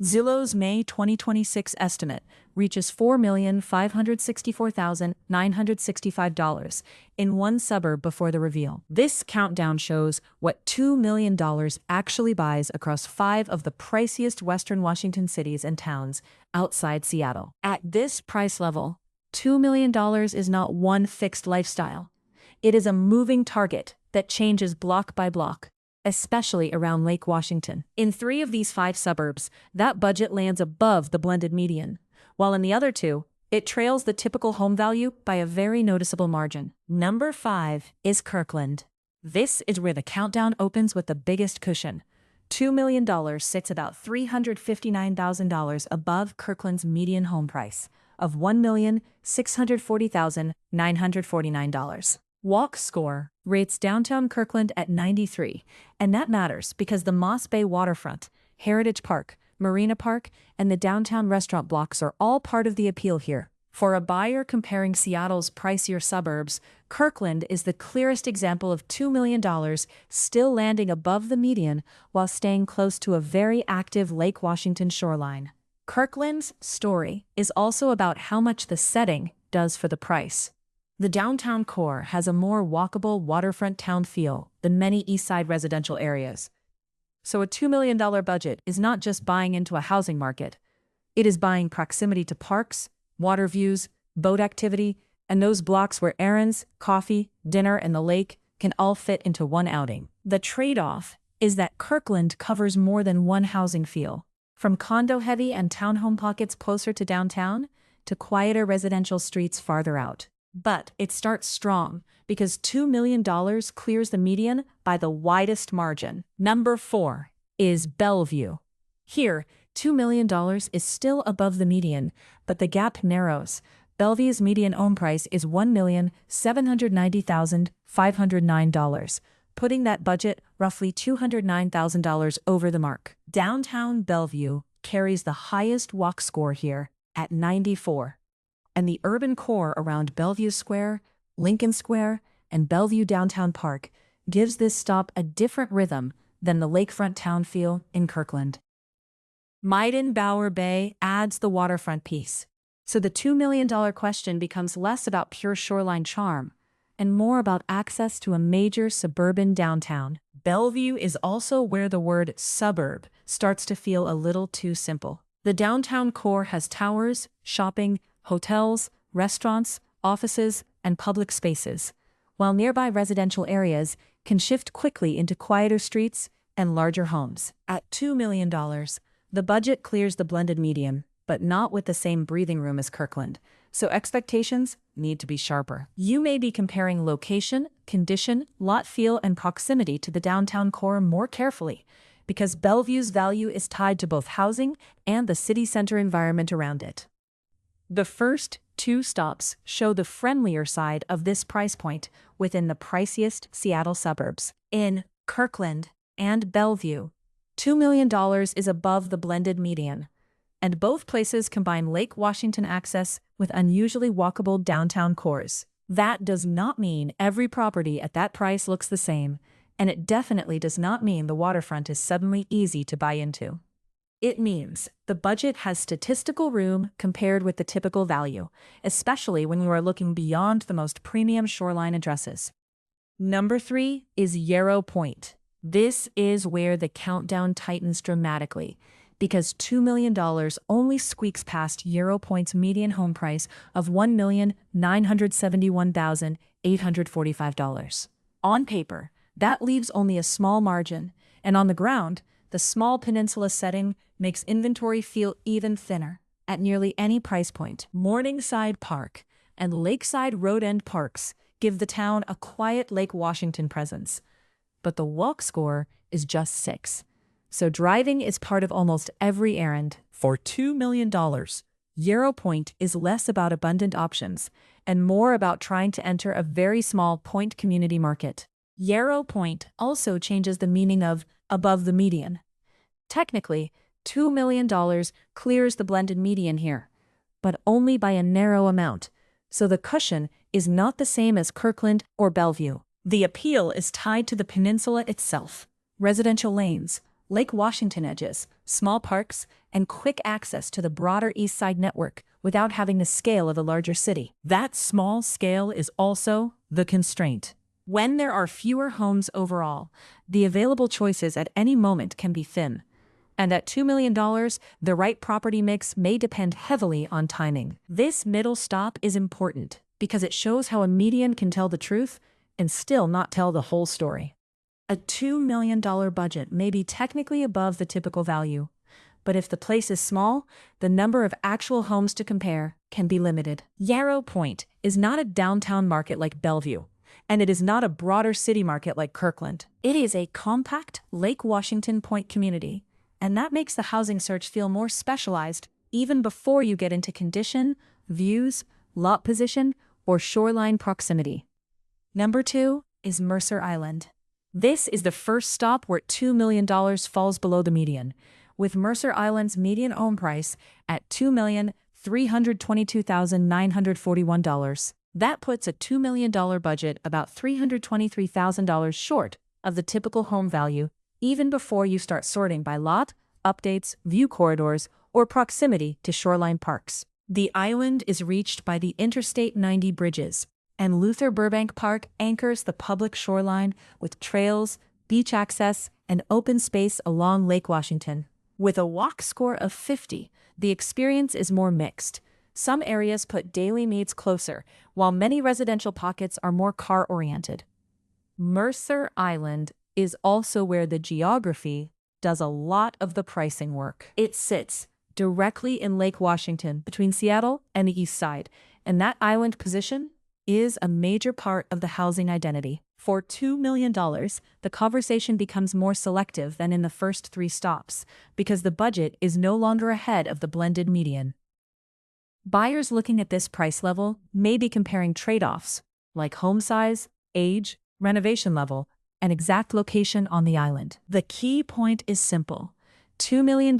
Zillow's May 2026 estimate reaches $4,564,965 in one suburb before the reveal. This countdown shows what $2 million actually buys across 5 of the priciest Western Washington cities and towns outside Seattle. At this price level, $2 million is not one fixed lifestyle. It is a moving target that changes block by block, especially around Lake Washington. In 3 of these 5 suburbs, that budget lands above the blended median, while in the other 2, it trails the typical home value by a very noticeable margin. Number 5 is Kirkland. This is where the countdown opens with the biggest cushion. $2 million sits about $359,000 above Kirkland's median home price of $1,640,949. Walk Score rates downtown Kirkland at 93, and that matters because the Moss Bay waterfront, Heritage Park, Marina Park, and the downtown restaurant blocks are all part of the appeal here. For a buyer comparing Seattle's pricier suburbs, Kirkland is the clearest example of $2 million still landing above the median while staying close to a very active Lake Washington shoreline. Kirkland's story is also about how much the setting does for the price. The downtown core has a more walkable waterfront town feel than many Eastside residential areas. So a $2 million budget is not just buying into a housing market. It is buying proximity to parks, water views, boat activity, and those blocks where errands, coffee, dinner, and the lake can all fit into one outing. The trade-off is that Kirkland covers more than one housing feel, from condo-heavy and townhome pockets closer to downtown to quieter residential streets farther out. But it starts strong because $2 million clears the median by the widest margin. Number 4 is Bellevue. Here, $2 million is still above the median, but the gap narrows. Bellevue's median home price is $1,790,509, putting that budget roughly $209,000 over the mark. Downtown Bellevue carries the highest walk score here at 94. And the urban core around Bellevue Square, Lincoln Square, and Bellevue Downtown Park gives this stop a different rhythm than the lakefront town feel in Kirkland. Bower Bay adds the waterfront piece, so the $2 million question becomes less about pure shoreline charm and more about access to a major suburban downtown. Bellevue is also where the word suburb starts to feel a little too simple. The downtown core has towers, shopping, hotels, restaurants, offices, and public spaces, while nearby residential areas can shift quickly into quieter streets and larger homes. At $2 million, the budget clears the blended median, but not with the same breathing room as Kirkland, so expectations need to be sharper. You may be comparing location, condition, lot feel, and proximity to the downtown core more carefully, because Bellevue's value is tied to both housing and the city center environment around it. The first 2 stops show the friendlier side of this price point within the priciest Seattle suburbs. In Kirkland and Bellevue, $2 million is above the blended median, and both places combine Lake Washington access with unusually walkable downtown cores. That does not mean every property at that price looks the same, and it definitely does not mean the waterfront is suddenly easy to buy into. It means the budget has statistical room compared with the typical value, especially when we are looking beyond the most premium shoreline addresses. Number 3 is Yarrow Point. This is where the countdown tightens dramatically, because $2 million only squeaks past Yarrow Point's median home price of $1,971,845. On paper, that leaves only a small margin, and on the ground, the small peninsula setting makes inventory feel even thinner. At nearly any price point, Morningside Park and Lakeside Road End parks give the town a quiet Lake Washington presence. But the walk score is just 6. So driving is part of almost every errand. For $2 million, Yarrow Point is less about abundant options and more about trying to enter a very small point community market. Yarrow Point also changes the meaning of above the median. Technically, $2 million clears the blended median here, but only by a narrow amount, so the cushion is not the same as Kirkland or Bellevue. The appeal is tied to the peninsula itself. Residential lanes, Lake Washington edges, small parks, and quick access to the broader East Side network without having the scale of a larger city. That small scale is also the constraint. When there are fewer homes overall, the available choices at any moment can be thin. And at $2 million, the right property mix may depend heavily on timing. This middle stop is important because it shows how a median can tell the truth and still not tell the whole story. A $2 million budget may be technically above the typical value, but if the place is small, the number of actual homes to compare can be limited. Yarrow Point is not a downtown market like Bellevue, and it is not a broader city market like Kirkland. It is a compact Lake Washington Point community, and that makes the housing search feel more specialized even before you get into condition, views, lot position, or shoreline proximity. Number 2 is Mercer Island. This is the first stop where $2 million falls below the median, with Mercer Island's median home price at $2,322,941. That puts a $2 million budget about $323,000 short of the typical home value, even before you start sorting by lot, updates, view corridors, or proximity to shoreline parks. The island is reached by the Interstate 90 bridges, and Luther Burbank Park anchors the public shoreline with trails, beach access, and open space along Lake Washington. With a walk score of 50, the experience is more mixed. Some areas put daily needs closer, while many residential pockets are more car-oriented. Mercer Island is also where the geography does a lot of the pricing work. It sits directly in Lake Washington between Seattle and the East Side, and that island position is a major part of the housing identity. For $2 million, the conversation becomes more selective than in the first 3 stops, because the budget is no longer ahead of the blended median. Buyers looking at this price level may be comparing trade-offs, like home size, age, renovation level, and exact location on the island. The key point is simple. $2 million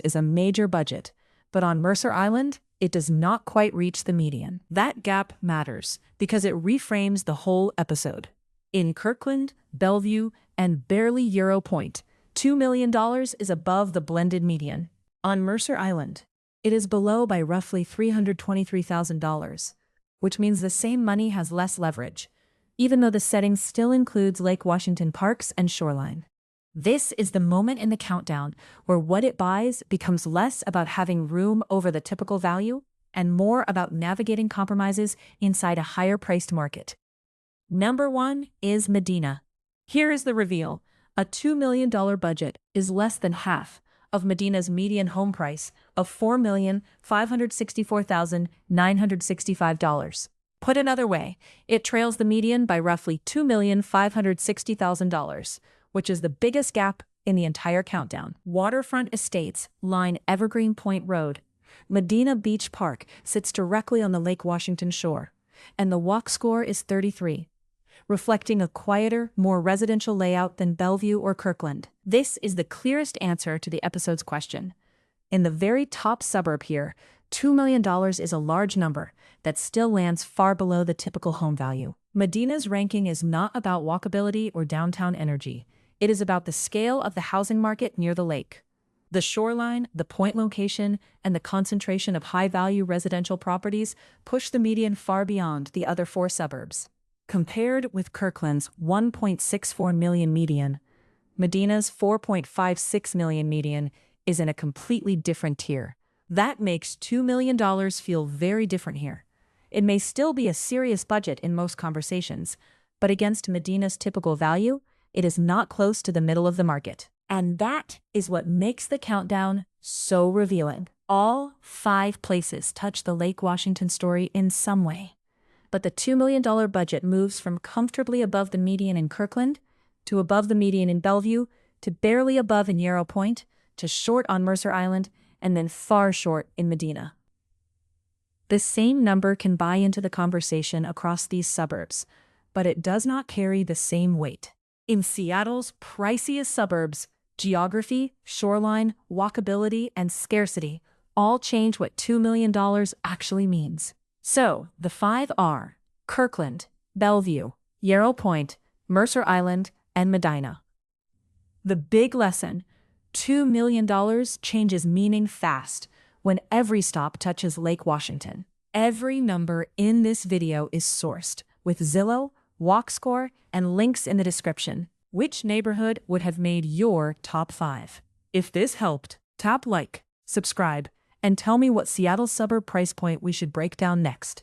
is a major budget, but on Mercer Island, it does not quite reach the median. That gap matters because it reframes the whole episode. In Kirkland, Bellevue, and barely Yarrow Point, $2 million is above the blended median. On Mercer Island, it is below by roughly $323,000, which means the same money has less leverage, even though the setting still includes Lake Washington parks and shoreline. This is the moment in the countdown where what it buys becomes less about having room over the typical value and more about navigating compromises inside a higher-priced market. Number 1 is Medina. Here is the reveal. A $2 million budget is less than half of Medina's median home price of $4,564,965. Put another way, it trails the median by roughly $2,560,000, which is the biggest gap in the entire countdown. Waterfront estates line Evergreen Point Road. Medina Beach Park sits directly on the Lake Washington shore, and the walk score is 33, reflecting a quieter, more residential layout than Bellevue or Kirkland. This is the clearest answer to the episode's question. In the very top suburb here, $2 million is a large number that still lands far below the typical home value. Medina's ranking is not about walkability or downtown energy. It is about the scale of the housing market near the lake. The shoreline, the point location, and the concentration of high-value residential properties push the median far beyond the other 4 suburbs. Compared with Kirkland's $1.64 million median, Medina's $4.56 million median is in a completely different tier. That makes $2 million feel very different here. It may still be a serious budget in most conversations, but against Medina's typical value, it is not close to the middle of the market. And that is what makes the countdown so revealing. All 5 places touch the Lake Washington story in some way. But the $2 million budget moves from comfortably above the median in Kirkland, to above the median in Bellevue, to barely above in Yarrow Point, to short on Mercer Island, and then far short in Medina. The same number can buy into the conversation across these suburbs, but it does not carry the same weight. In Seattle's priciest suburbs, geography, shoreline, walkability, and scarcity all change what $2 million actually means. So, the 5 are Kirkland, Bellevue, Yarrow Point, Mercer Island, and Medina. The big lesson: $2 million changes meaning fast when every stop touches Lake Washington. Every number in this video is sourced with Zillow, WalkScore, and links in the description. Which neighborhood would have made your top 5? If this helped, tap like, subscribe, and tell me what Seattle suburb price point we should break down next.